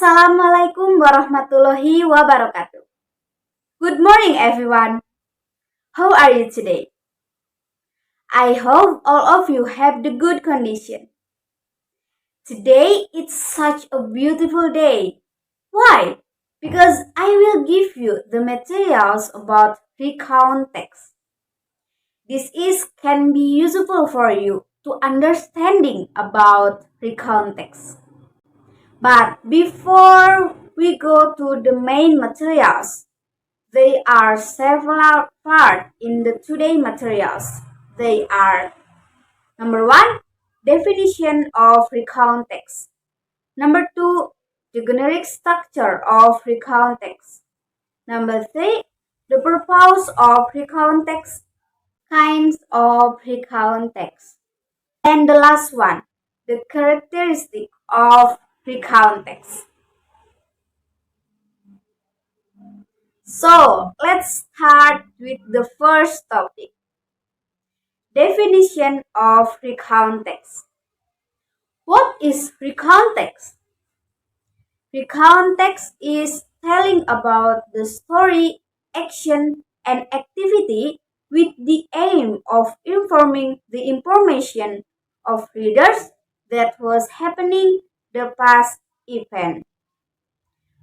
Assalamualaikum warahmatullahi wabarakatuh. Good morning, everyone. How are you today? I hope all of you have the good condition. Today it's such a beautiful day. Why? Because I will give you the materials about recount text. Can be useful for you to understanding about recount text. But before we go to the main materials, there are several parts in the today materials. They are number 1, definition of recount text. Number 2, the generic structure of recount text. Number 3, the purpose of recount text, kinds of recount text. And the last one, the characteristic of recount text. So, let's start with the first topic. Definition of recount text. What is recount text? Recount text is telling about the story, action, and activity with the aim of informing the information of readers that was happening the past event.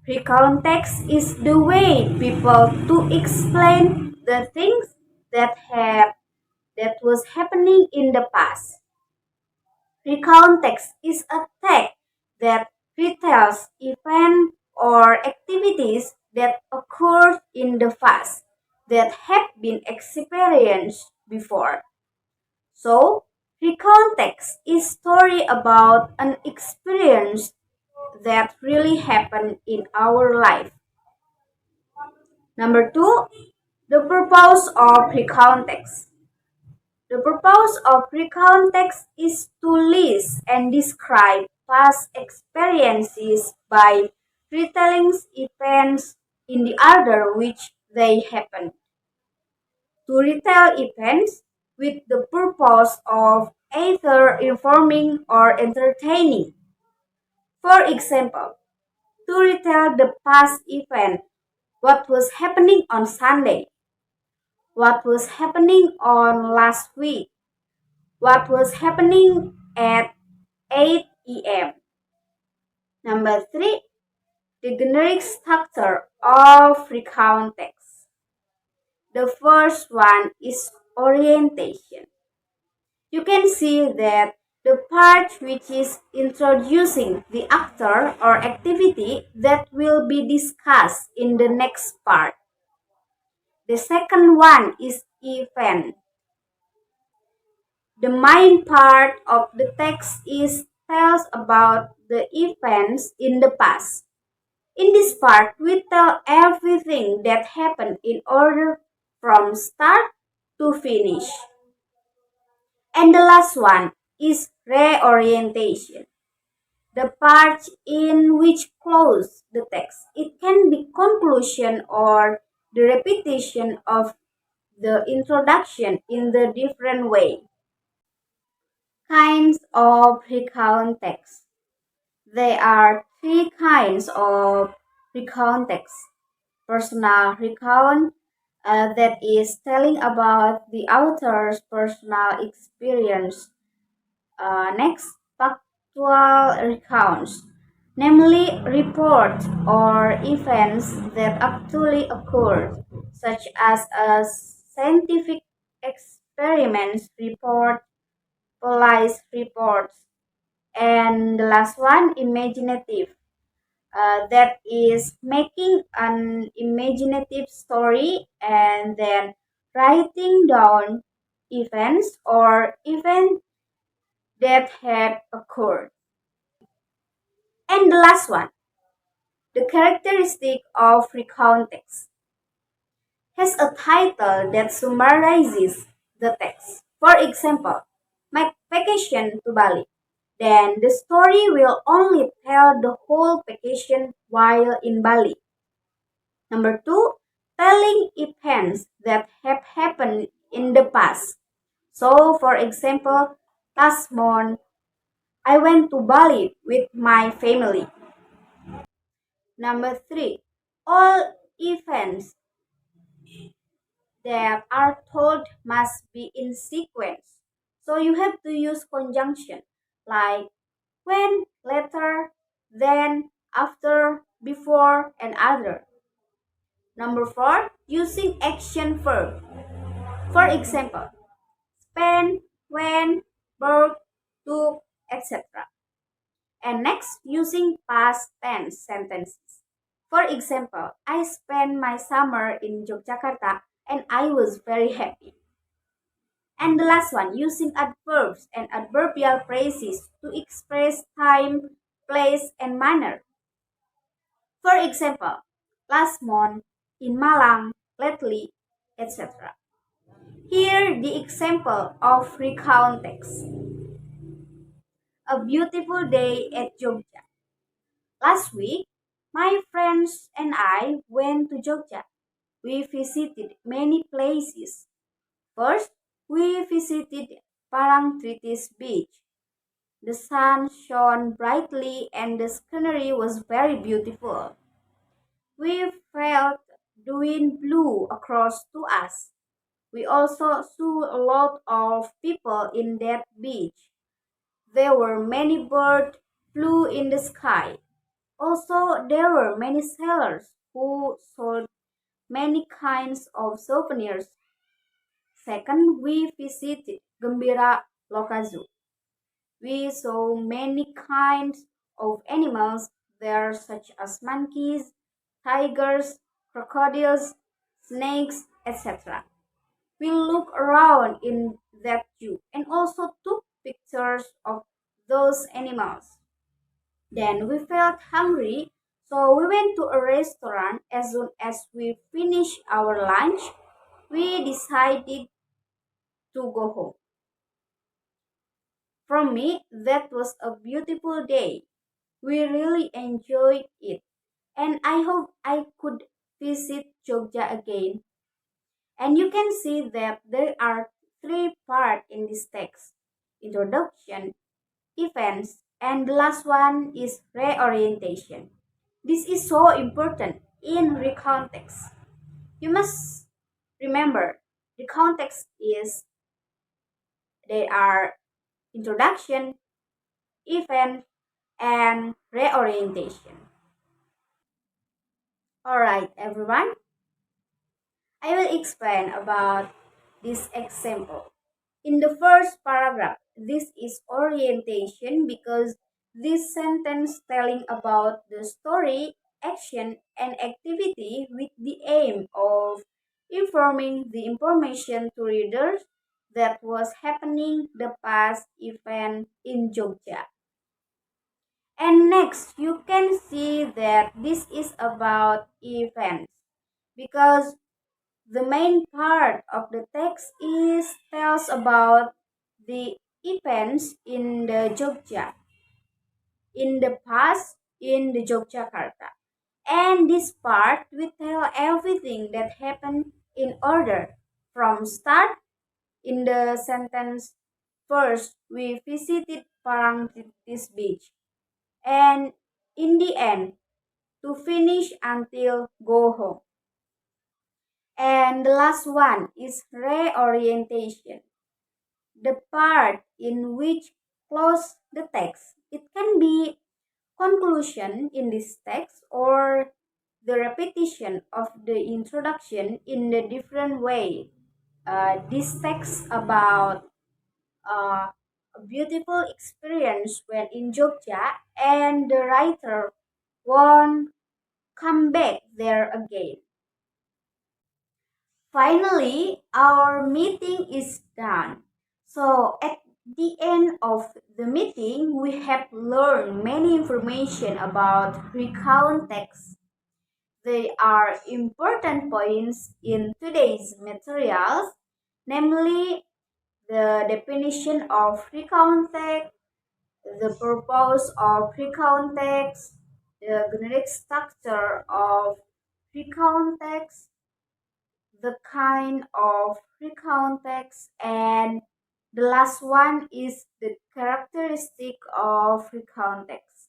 Recount text is the way people to explain the things that was happening in the past. Recount text is a text that retells events or activities that occurred in the past that have been experienced before. So, recount text is story about an experience that really happened in our life. Number 2, the purpose of recount text. The purpose of recount text is to list and describe past experiences by retelling events in the order which they happened. To retell events with the purpose of either informing or entertaining. For example, to retell the past event, what was happening on Sunday, what was happening on last week, what was happening at 8 a.m. Number 3, the generic structure of recount text. The first one is orientation. You can see that the part which is introducing the actor or activity that will be discussed in the next part. The second one is event. The main part of the text tells about the events in the past. In this part, we tell everything that happened in order from start to finish. And the last one is reorientation. The part in which close the text. It can be conclusion or the repetition of the introduction in the different way. Kinds of recount text. There are 3 kinds of recount text. Personal recount, that is telling about the author's personal experience. Next, factual recounts, namely reports or events that actually occurred, such as a scientific experiments report, police reports, and the last one, imaginative. That is making an imaginative story and then writing down events or events that have occurred. And the last one, the characteristic of recount text, has a title that summarizes the text. For example, my vacation to Bali. Then the story will only tell the whole vacation while in Bali. Number 2, telling events that have happened in the past. So, for example, last month I went to Bali with my family. Number three, all events that are told must be in sequence. So you have to use conjunction like when, later, then, after, before, and other. Number four, using action verb. For example, spend, went, bought, took, etc. And next, using past tense sentences. For example, I spent my summer in Yogyakarta and I was very happy. And the last one, using adverbs and adverbial phrases to express time, place, and manner. For example, last month, in Malang, lately, etc. Here the example of recount text. A beautiful day at Jogja. Last week, my friends and I went to Jogja. We visited many places. First, we visited Parangtritis Beach. The sun shone brightly and the scenery was very beautiful. We felt the wind blew across to us. We also saw a lot of people in that beach. There were many birds flew in the sky. Also, there were many sellers who sold many kinds of souvenirs. Second, we visited Gembira Lokazu. We saw many kinds of animals there, such as monkeys, tigers, crocodiles, snakes, etc. We looked around in that zoo and also took pictures of those animals. Then we felt hungry, so we went to a restaurant. As soon as we finished our lunch, we decided to go home. From me, that was a beautiful day. We really enjoyed it, and I hope I could visit Jogja again. And you can see that there are three parts in this text: introduction, events, and the last one is reorientation. This is so important in recount text. You must remember the context is they are introduction, event, and reorientation. Alright, everyone, I will explain about this example. In the first paragraph, this is orientation because this sentence telling about the story, action, and activity with the aim of informing the information to readers that was happening the past event in Jogja. And next, you can see that this is about events because the main part of the text is tells about the events in the Jogja, in the past in the Yogyakarta. And this part will tell everything that happened in order from start in the sentence. First, we visited Parangtritis Beach, and in the end, to finish until go home. And the last one is reorientation, the part in which close the text. It can be conclusion in this text or the repetition of the introduction in a different way. This text about a beautiful experience when in Jogja and the writer won't come back there again. Finally, our meeting is done. So, at the end of the meeting, we have learned many information about recount text. They are important points in today's materials, namely the definition of recount text, the purpose of recount text, the generic structure of recount text, the kind of recount text, and the last one is the characteristic of recount text.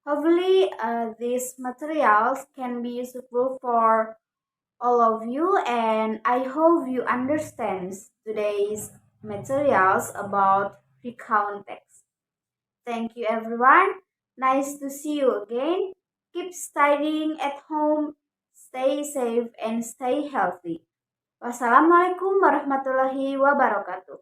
Hopefully, these materials can be useful for all of you, and I hope you understand today's materials about recount text. Thank you, everyone. Nice to see you again. Keep studying at home, stay safe, and stay healthy. Wassalamualaikum warahmatullahi wabarakatuh.